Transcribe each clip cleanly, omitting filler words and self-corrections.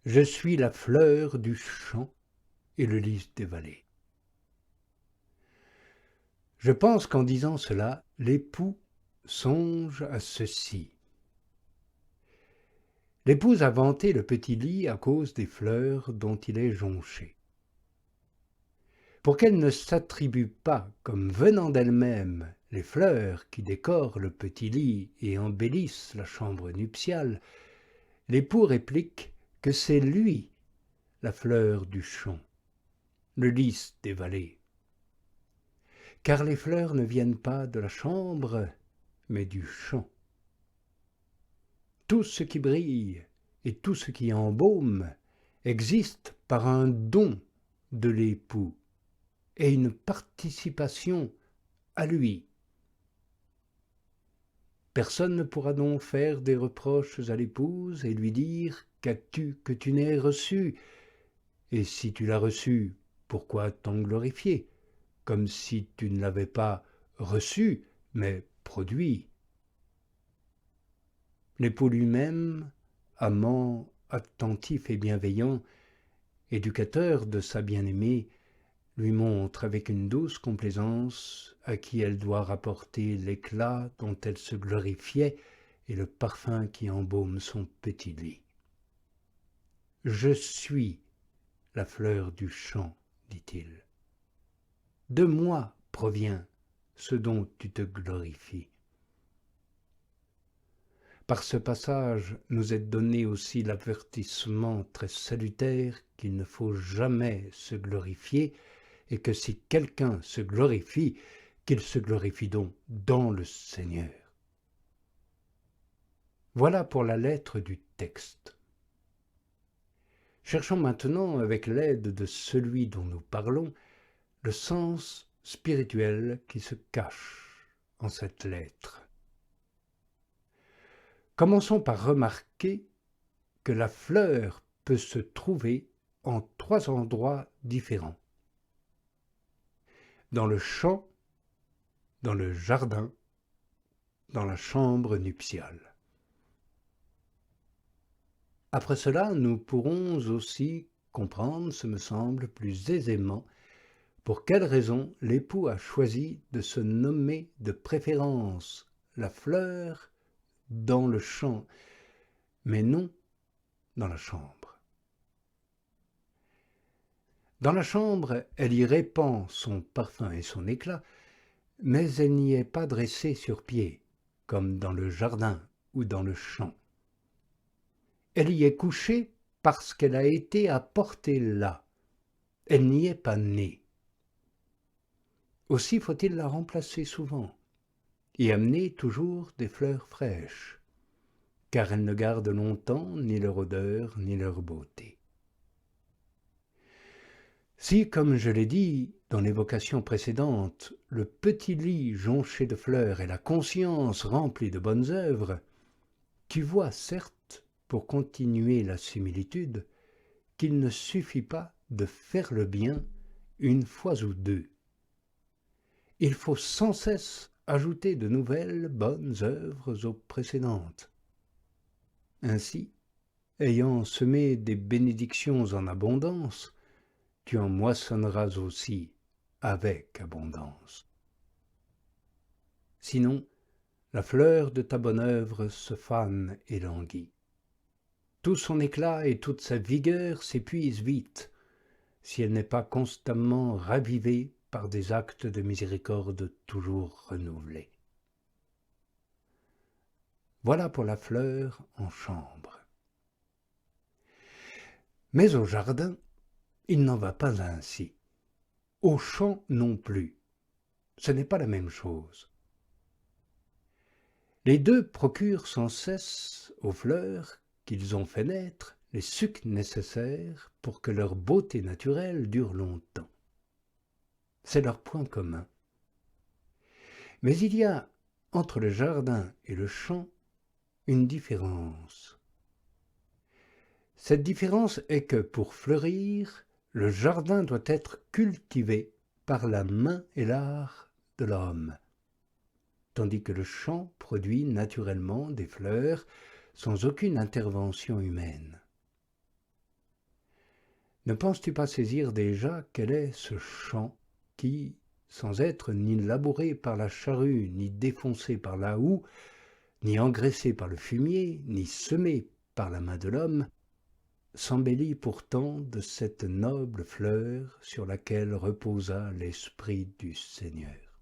Je suis la fleur du champ et le lys des vallées. Je pense qu'en disant cela, l'époux songe à ceci. L'épouse a vanté le petit lit à cause des fleurs dont il est jonché. Pour qu'elle ne s'attribue pas comme venant d'elle-même les fleurs qui décorent le petit lit et embellissent la chambre nuptiale, l'époux réplique que c'est lui la fleur du champ, le lys des vallées. Car les fleurs ne viennent pas de la chambre, mais du champ. Tout ce qui brille et tout ce qui embaume existe par un don de l'époux et une participation à lui. Personne ne pourra donc faire des reproches à l'épouse et lui dire « qu'as-tu que tu n'aies reçu ?» Et si tu l'as reçu, pourquoi t'en glorifier, comme si tu ne l'avais pas reçu, mais produit. L'époux lui-même, amant, attentif et bienveillant, éducateur de sa bien-aimée, lui montre avec une douce complaisance à qui elle doit rapporter l'éclat dont elle se glorifiait et le parfum qui embaume son petit lit. « Je suis la fleur du champ, dit-il. De moi provient ce dont tu te glorifies. » Par ce passage nous est donné aussi l'avertissement très salutaire qu'il ne faut jamais se glorifier et que si quelqu'un se glorifie, qu'il se glorifie donc dans le Seigneur. Voilà pour la lettre du texte. Cherchons maintenant, avec l'aide de celui dont nous parlons, le sens spirituel qui se cache en cette lettre. Commençons par remarquer que la fleur peut se trouver en 3 endroits différents. Dans le champ, dans le jardin, dans la chambre nuptiale. Après cela, nous pourrons aussi comprendre, ce me semble, plus aisément, pour quelle raison l'époux a choisi de se nommer de préférence la fleur dans le champ, mais non dans la chambre. Dans la chambre, elle y répand son parfum et son éclat, mais elle n'y est pas dressée sur pied, comme dans le jardin ou dans le champ. Elle y est couchée parce qu'elle a été apportée là. Elle n'y est pas née. Aussi faut-il la remplacer souvent et amener toujours des fleurs fraîches, car elles ne gardent longtemps ni leur odeur ni leur beauté. Si, comme je l'ai dit dans l'évocation précédente, le petit lit jonché de fleurs est la conscience remplie de bonnes œuvres, tu vois certes, pour continuer la similitude, qu'il ne suffit pas de faire le bien une fois ou deux. Il faut sans cesse ajouter de nouvelles bonnes œuvres aux précédentes. Ainsi, ayant semé des bénédictions en abondance, tu en moissonneras aussi avec abondance. Sinon, la fleur de ta bonne œuvre se fane et languit. Tout son éclat et toute sa vigueur s'épuisent vite, si elle n'est pas constamment ravivée par des actes de miséricorde toujours renouvelés. Voilà pour la fleur en chambre. Mais au jardin, il n'en va pas ainsi. Au champ non plus. Ce n'est pas la même chose. Les deux procurent sans cesse aux fleurs qu'ils ont fait naître les sucs nécessaires pour que leur beauté naturelle dure longtemps. C'est leur point commun. Mais il y a entre le jardin et le champ une différence. Cette différence est que pour fleurir, le jardin doit être cultivé par la main et l'art de l'homme, tandis que le champ produit naturellement des fleurs sans aucune intervention humaine. Ne penses-tu pas saisir déjà quel est ce champ qui, sans être ni labouré par la charrue, ni défoncé par la houe, ni engraissé par le fumier, ni semé par la main de l'homme, s'embellit pourtant de cette noble fleur sur laquelle reposa l'Esprit du Seigneur.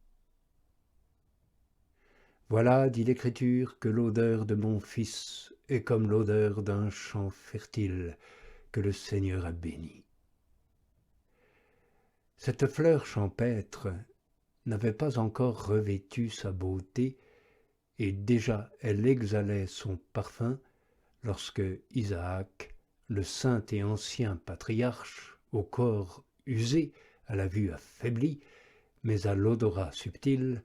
Voilà, dit l'Écriture, que l'odeur de mon Fils est comme l'odeur d'un champ fertile que le Seigneur a béni. Cette fleur champêtre n'avait pas encore revêtu sa beauté, et déjà elle exhalait son parfum lorsque Isaac, le saint et ancien patriarche, au corps usé, à la vue affaiblie, mais à l'odorat subtil,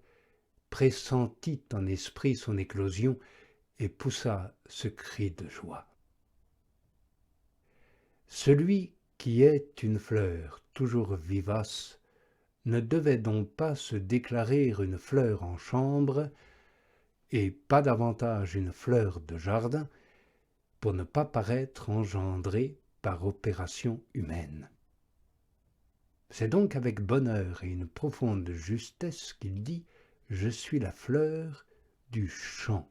pressentit en esprit son éclosion et poussa ce cri de joie. Celui qui est une fleur toujours vivace ne devait donc pas se déclarer une fleur en chambre, et pas davantage une fleur de jardin, pour ne pas paraître engendré par opération humaine. C'est donc avec bonheur et une profonde justesse qu'il dit « Je suis la fleur du champ ».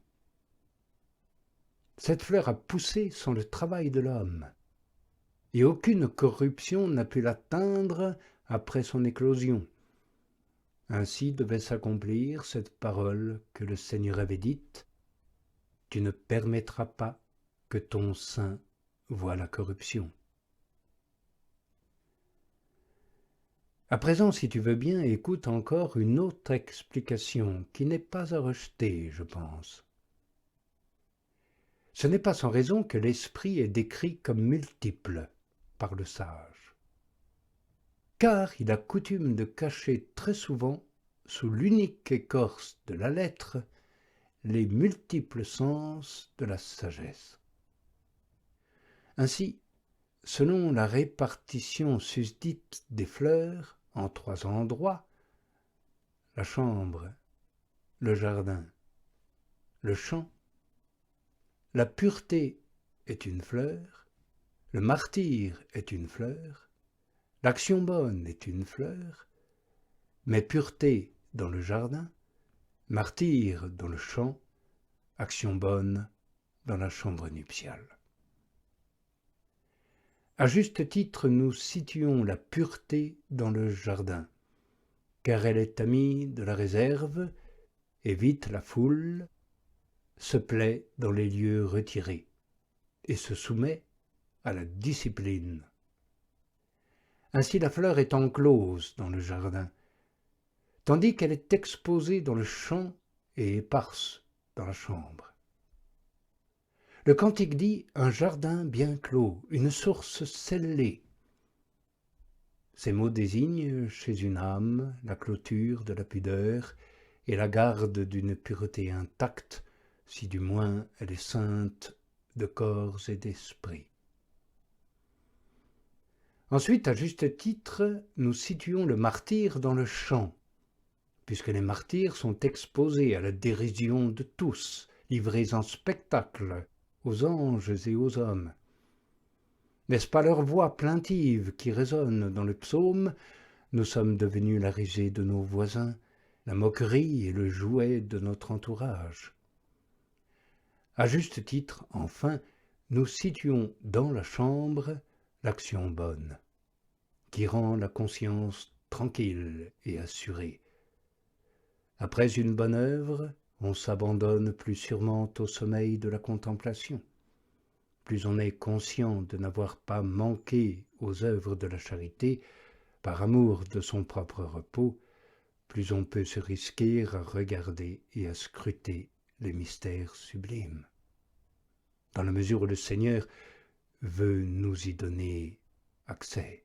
Cette fleur a poussé sans le travail de l'homme, et aucune corruption n'a pu l'atteindre après son éclosion. Ainsi devait s'accomplir cette parole que le Seigneur avait dite « Tu ne permettras pas que ton sein voie la corruption ». À présent, si tu veux bien, écoute encore une autre explication qui n'est pas à rejeter, je pense. Ce n'est pas sans raison que l'esprit est décrit comme multiple par le sage, car il a coutume de cacher très souvent, sous l'unique écorce de la lettre, les multiples sens de la sagesse. Ainsi, selon la répartition susdite des fleurs en 3 endroits, la chambre, le jardin, le champ, la pureté est une fleur, le martyre est une fleur, l'action bonne est une fleur, mais pureté dans le jardin, martyre dans le champ, action bonne dans la chambre nuptiale. À juste titre, nous situons la pureté dans le jardin, car elle est amie de la réserve, évite la foule, se plaît dans les lieux retirés, et se soumet à la discipline. Ainsi la fleur est enclose dans le jardin, tandis qu'elle est exposée dans le champ et éparse dans la chambre. Le cantique dit « un jardin bien clos, une source scellée ». Ces mots désignent chez une âme la clôture de la pudeur et la garde d'une pureté intacte, si du moins elle est sainte de corps et d'esprit. Ensuite, à juste titre, nous situons le martyre dans le champ, puisque les martyrs sont exposés à la dérision de tous, livrés en spectacle aux anges et aux hommes. N'est-ce pas leur voix plaintive qui résonne dans le psaume « Nous sommes devenus la risée de nos voisins, la moquerie et le jouet de notre entourage ». À juste titre, enfin, nous situons dans la chambre l'action bonne, qui rend la conscience tranquille et assurée. Après une bonne œuvre, on s'abandonne plus sûrement au sommeil de la contemplation. Plus on est conscient de n'avoir pas manqué aux œuvres de la charité, par amour de son propre repos, plus on peut se risquer à regarder et à scruter les mystères sublimes. Dans la mesure où le Seigneur veut nous y donner accès.